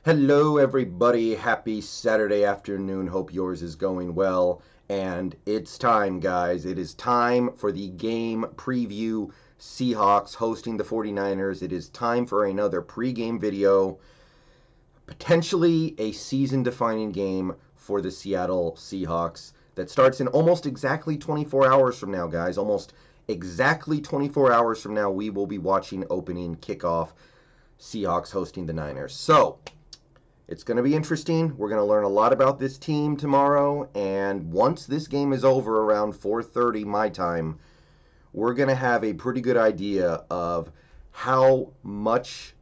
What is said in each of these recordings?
Hello, everybody. Happy Saturday afternoon. Hope yours is going well. And it's time, guys. It is time for the game preview. Seahawks hosting the 49ers. It is time for another pregame video. Potentially a season-defining game for the Seattle Seahawks that starts in almost exactly 24 hours from now, guys. Almost exactly 24 hours from now, we will be watching opening kickoff. Seahawks hosting the Niners. So, it's going to be interesting. We're going to learn a lot about this team tomorrow, and once this game is over around 4:30 my time, we're going to have a pretty good idea of how much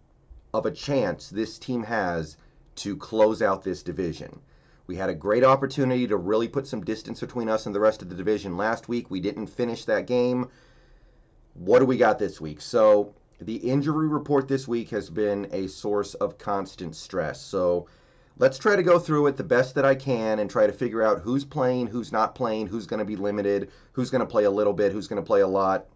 of a chance this team has to close out this division. We had a great opportunity to really put some distance between us and the rest of the division last week. We didn't finish that game. What do we got this week? So, the injury report this week has been a source of constant stress. So let's try to go through it the best that I can and try to figure out who's playing, who's not playing, who's going to be limited, who's going to play a little bit, who's going to play a lot.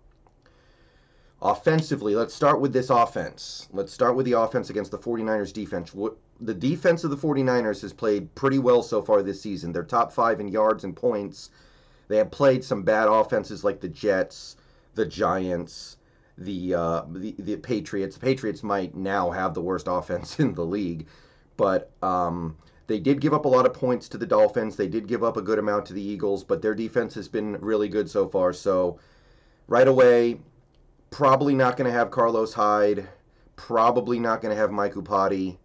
Offensively, let's start with this offense. Let's start with the offense against the 49ers defense. The defense of the 49ers has played pretty well so far this season. They're top 5 in yards and points. They have played some bad offenses like the Jets, the Giants, the Patriots. The Patriots might now have the worst offense in the league, but they did give up a lot of points to the Dolphins. They did give up a good amount to the Eagles, but their defense has been really good so far. So right away, probably not going to have Carlos Hyde, probably not going to have Mike Upati,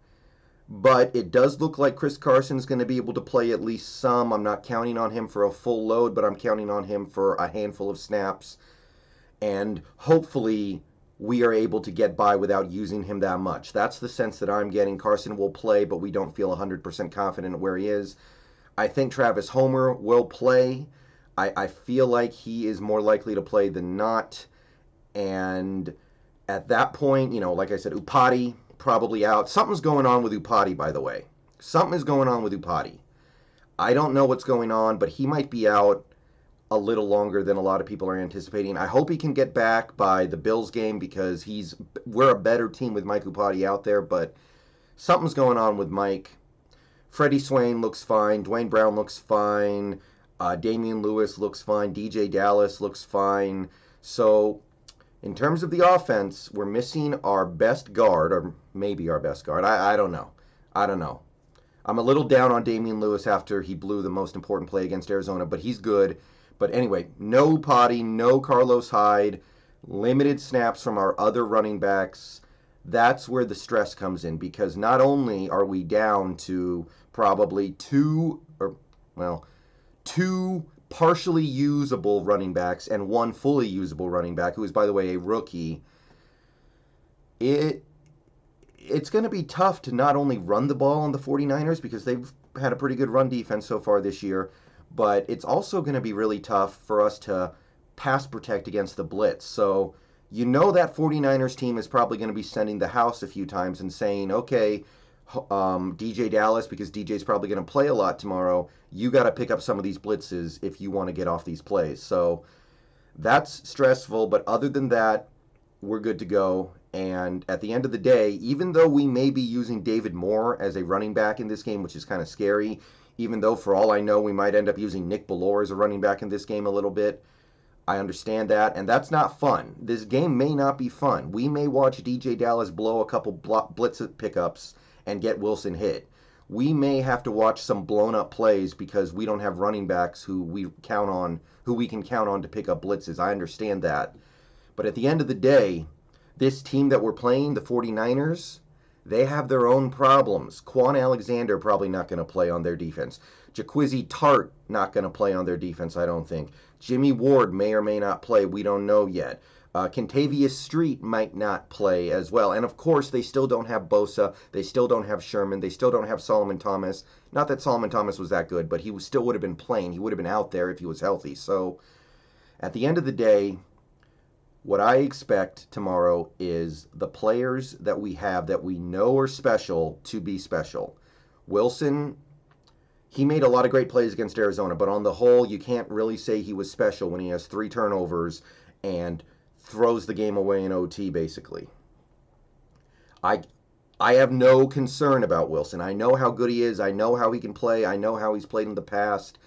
but it does look like Chris Carson is going to be able to play at least some. I'm not counting on him for a full load, but I'm counting on him for a handful of snaps. And hopefully we are able to get by without using him that much. That's the sense that I'm getting. Carson will play, but we don't feel 100% confident where he is. I think Travis Homer will play. I feel like he is more likely to play than not. And at that point, like I said, Upati probably out. Something's going on with Upati, by the way. Something is going on with Upati. I don't know what's going on, but he might be out a little longer than a lot of people are anticipating. I hope he can get back by the Bills game because we're a better team with Mike Upati out there, but something's going on with Mike. Freddie Swain looks fine. Dwayne Brown looks fine. Damian Lewis looks fine. DJ Dallas looks fine. So in terms of the offense, we're missing our best guard, or maybe our best guard. I don't know. I'm a little down on Damian Lewis after he blew the most important play against Arizona, but he's good. But anyway, no Upati, no Carlos Hyde, limited snaps from our other running backs. That's where the stress comes in, because not only are we down to probably two partially usable running backs and one fully usable running back, who is, by the way, a rookie, it's going to be tough to not only run the ball on the 49ers because they've had a pretty good run defense so far this year, but it's also going to be really tough for us to pass protect against the blitz. So that 49ers team is probably going to be sending the house a few times and saying, okay, DJ Dallas, because DJ's probably going to play a lot tomorrow, you got to pick up some of these blitzes if you want to get off these plays. So that's stressful, but other than that, we're good to go. And at the end of the day, even though we may be using David Moore as a running back in this game, which is kind of scary, even though for all I know we might end up using Nick Bellore as a running back in this game a little bit, I understand that, and that's not fun. This game may not be fun. We may watch DJ Dallas blow a couple blitz pickups and get Wilson hit. We may have to watch some blown up plays because we don't have running backs who we can count on to pick up blitzes. I understand that. But at the end of the day, this team that we're playing, the 49ers, they have their own problems. Quan Alexander probably not going to play on their defense. Jaquizy Tart not going to play on their defense, I don't think. Jimmy Ward may or may not play. We don't know yet. Kentavious Street might not play as well. And of course, they still don't have Bosa. They still don't have Sherman. They still don't have Solomon Thomas. Not that Solomon Thomas was that good, but he still would have been playing. He would have been out there if he was healthy. So at the end of the day, what I expect tomorrow is the players that we have that we know are special to be special. Wilson, he made a lot of great plays against Arizona, but on the whole, you can't really say he was special when he has 3 turnovers and throws the game away in OT, basically. I I have no concern about Wilson. I know how good he is. I know how he can play. I know how he's played in the past.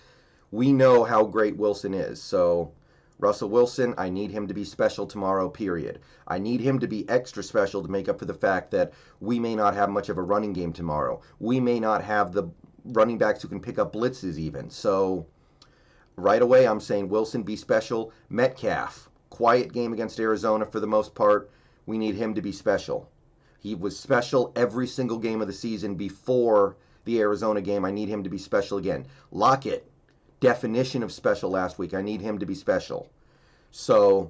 We know how great Wilson is. So, Russell Wilson, I need him to be special tomorrow, period. I need him to be extra special to make up for the fact that we may not have much of a running game tomorrow. We may not have the running backs who can pick up blitzes even. So, right away, I'm saying Wilson, be special. Metcalf, quiet game against Arizona for the most part. We need him to be special. He was special every single game of the season before the Arizona game. I need him to be special again. Lockett, definition of special last week. I need him to be special. So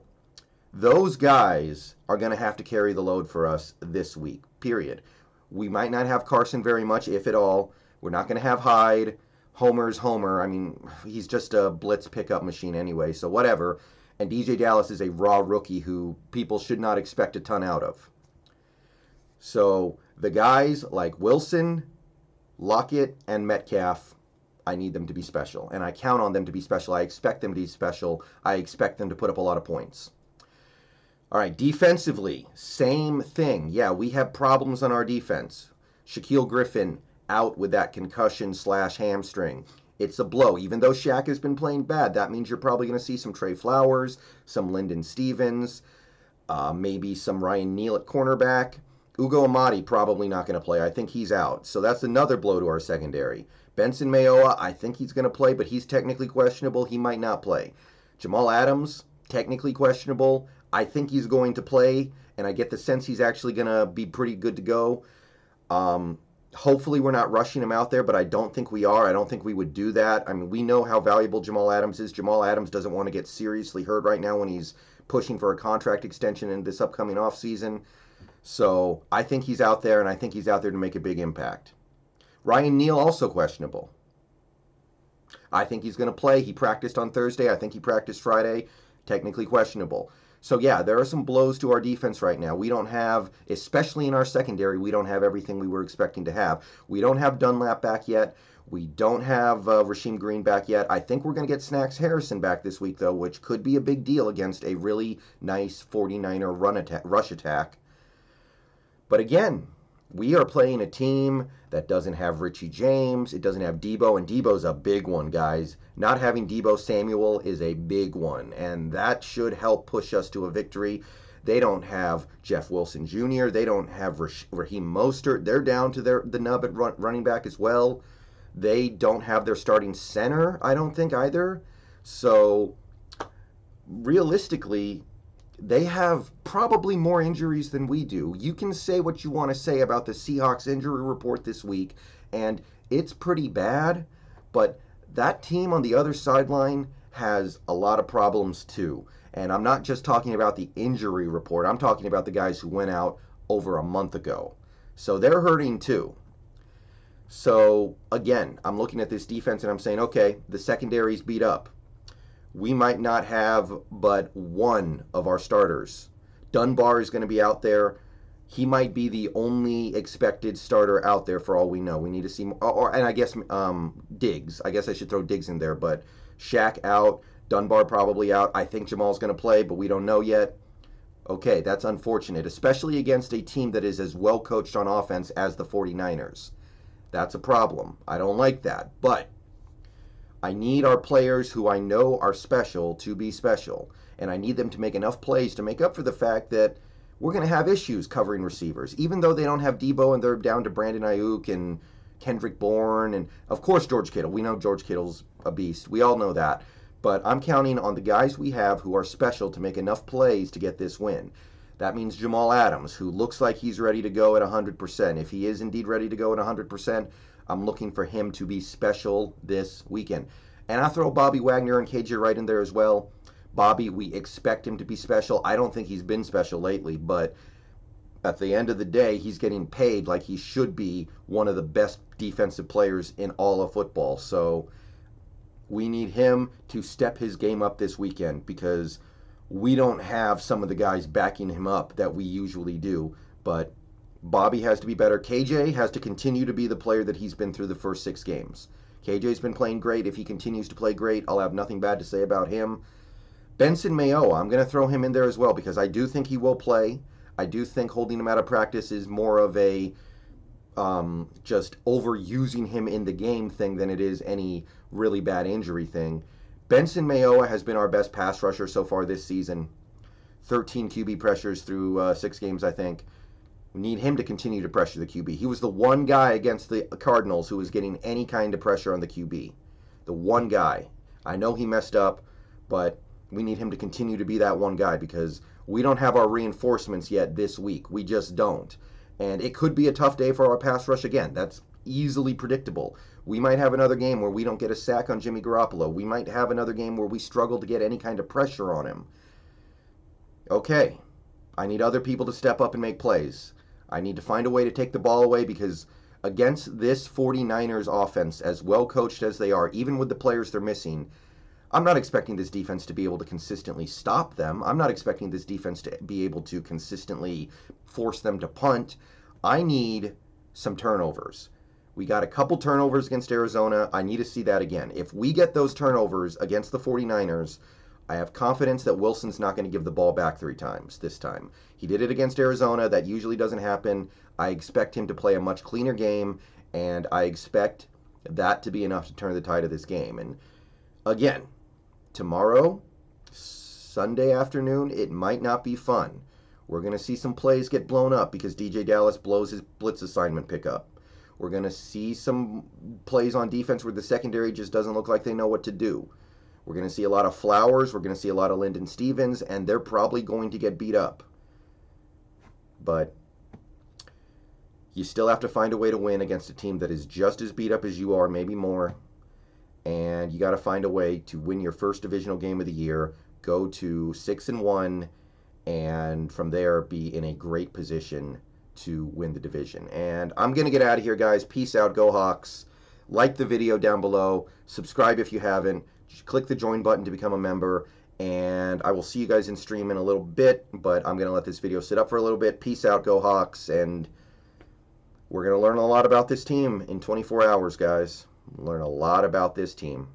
those guys are going to have to carry the load for us this week, period. We might not have Carson very much, if at all. We're not going to have Hyde. Homer's Homer. I mean, he's just a blitz pickup machine anyway, so whatever. And DJ Dallas is a raw rookie who people should not expect a ton out of. So the guys like Wilson, Lockett, and Metcalf, I need them to be special. And I count on them to be special. I expect them to be special. I expect them to put up a lot of points. All right, defensively, same thing. Yeah, we have problems on our defense. Shaquille Griffin out with that concussion/hamstring. It's a blow. Even though Shaq has been playing bad, that means you're probably going to see some Trey Flowers, some Lyndon Stevens, maybe some Ryan Neal at cornerback. Ugo Amadi probably not going to play. I think he's out. So that's another blow to our secondary. Benson Mayowa, I think he's going to play, but he's technically questionable. He might not play. Jamal Adams, technically questionable. I think he's going to play, and I get the sense he's actually going to be pretty good to go. Hopefully we're not rushing him out there, but I don't think we are. I don't think we would do that. I mean, we know how valuable Jamal Adams is. Jamal Adams doesn't want to get seriously hurt right now when he's pushing for a contract extension in this upcoming offseason. So I think he's out there, and I think he's out there to make a big impact. Ryan Neal, also questionable. I think he's going to play. He practiced on Thursday. I think he practiced Friday. Technically questionable. So, yeah, there are some blows to our defense right now. We don't have, especially in our secondary, we don't have everything we were expecting to have. We don't have Dunlap back yet. We don't have Rasheem Green back yet. I think we're going to get Snacks Harrison back this week, though, which could be a big deal against a really nice 49er rush attack. But again, we are playing a team that doesn't have Richie James. It doesn't have Debo, and Debo's a big one, guys. Not having Debo Samuel is a big one, and that should help push us to a victory. They don't have Jeff Wilson Jr. They don't have Raheem Mostert. They're down to the nub at running back as well. They don't have their starting center, I don't think, either. So, realistically, they have probably more injuries than we do. You can say what you want to say about the Seahawks injury report this week, and it's pretty bad, but that team on the other sideline has a lot of problems too. And I'm not just talking about the injury report. I'm talking about the guys who went out over a month ago. So they're hurting too. So again, I'm looking at this defense and I'm saying, okay, the secondary's beat up. We might not have but one of our starters. Dunbar is going to be out there. He might be the only expected starter out there for all we know. We need to see more. And I guess Diggs. I guess I should throw Diggs in there. But Shaq out. Dunbar probably out. I think Jamal's going to play, but we don't know yet. Okay, that's unfortunate, especially against a team that is as well coached on offense as the 49ers. That's a problem. I don't like that. But I need our players who I know are special to be special. And I need them to make enough plays to make up for the fact that we're going to have issues covering receivers. Even though they don't have Debo and they're down to Brandon Ayuk and Kendrick Bourne and, of course, George Kittle. We know George Kittle's a beast. We all know that. But I'm counting on the guys we have who are special to make enough plays to get this win. That means Jamal Adams, who looks like he's ready to go at 100%. If he is indeed ready to go at 100%, I'm looking for him to be special this weekend. And I throw Bobby Wagner and KJ Wright in there as well. Bobby, we expect him to be special. I don't think he's been special lately, but at the end of the day, he's getting paid like he should be one of the best defensive players in all of football. So we need him to step his game up this weekend because we don't have some of the guys backing him up that we usually do. But Bobby has to be better. KJ has to continue to be the player that he's been through the first 6 games. KJ's been playing great. If he continues to play great, I'll have nothing bad to say about him. Benson Mayowa, I'm going to throw him in there as well because I do think he will play. I do think holding him out of practice is more of a just overusing him in the game thing than it is any really bad injury thing. Benson Mayowa has been our best pass rusher so far this season. 13 QB pressures through 6 games, I think. We need him to continue to pressure the QB. He was the one guy against the Cardinals who was getting any kind of pressure on the QB. The one guy. I know he messed up, but we need him to continue to be that one guy because we don't have our reinforcements yet this week. We just don't. And it could be a tough day for our pass rush again. That's easily predictable. We might have another game where we don't get a sack on Jimmy Garoppolo. We might have another game where we struggle to get any kind of pressure on him. Okay, I need other people to step up and make plays. I need to find a way to take the ball away because against this 49ers offense, as well coached as they are, even with the players they're missing, I'm not expecting this defense to be able to consistently stop them. I'm not expecting this defense to be able to consistently force them to punt. I need some turnovers. We got a couple turnovers against Arizona. I need to see that again. If we get those turnovers against the 49ers, I have confidence that Wilson's not going to give the ball back 3 times this time. He did it against Arizona. That usually doesn't happen. I expect him to play a much cleaner game, and I expect that to be enough to turn the tide of this game. And again, tomorrow, Sunday afternoon, it might not be fun. We're going to see some plays get blown up because DJ Dallas blows his blitz assignment pickup. We're going to see some plays on defense where the secondary just doesn't look like they know what to do. We're going to see a lot of Flowers. We're going to see a lot of Lyndon Stevens, and they're probably going to get beat up. But you still have to find a way to win against a team that is just as beat up as you are, maybe more. And you got to find a way to win your first divisional game of the year, go to 6-1, and from there be in a great position to win the division. And I'm going to get out of here, guys. Peace out. Go Hawks. Like the video down below. Subscribe if you haven't. Just click the join button to become a member. And I will see you guys in stream in a little bit, but I'm going to let this video sit up for a little bit. Peace out. Go Hawks. And we're going to learn a lot about this team in 24 hours, guys. Learn a lot about this team.